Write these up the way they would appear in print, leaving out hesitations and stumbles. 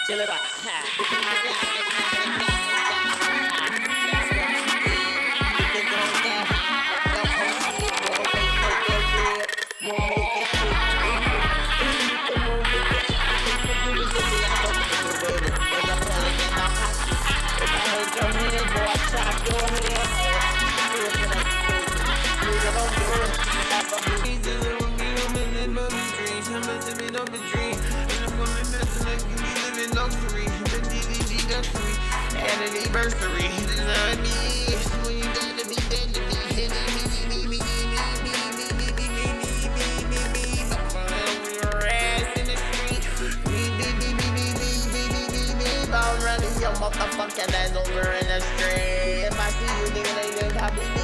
Chill it Anniversary, you know what I mean? When you gotta be dead to me, your ass in the street. I'm running your motherfucking ass over in the street. If I see you, nigga, they just copy me.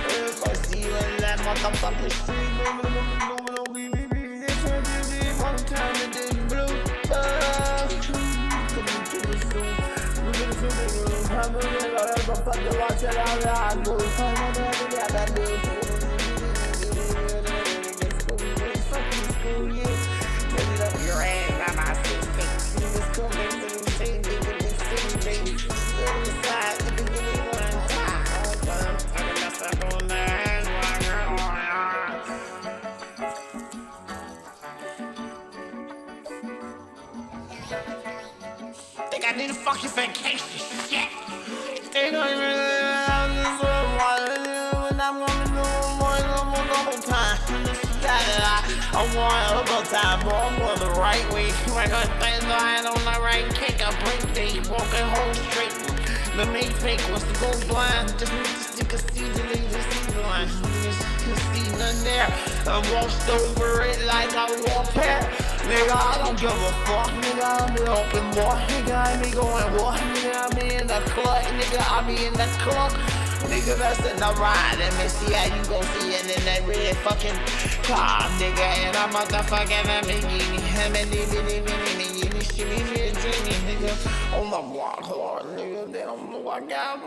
If I see you in that motherfucking street, one time it did blue. Watch it out, your ass, I'm not 16. Just come back to the same thing with the same thing. Side, you can give me one time. I'm mess up on that. Think I need a fucking vacation. Shit. Think I really have this when I'm gonna do one more time. I want a good time, but I'm going the right way. I got things lying on the right kick. I break day, walking home straight. The main fake was to go blind. Just need to stick a seed to leave the seed line. Just see nothing there. I walked over it like I walked past. Nigga, I don't give a fuck. Nigga, I be open war. Nigga, I be going war. Nigga, I be in the club. Nigga, I be in the club. Nigga, that's in the ride. Let me see how you gon' see it in that red fucking car, nigga. And I'm motherfucking Lamborghini. Nigga, on the block hard, nigga. They don't know I got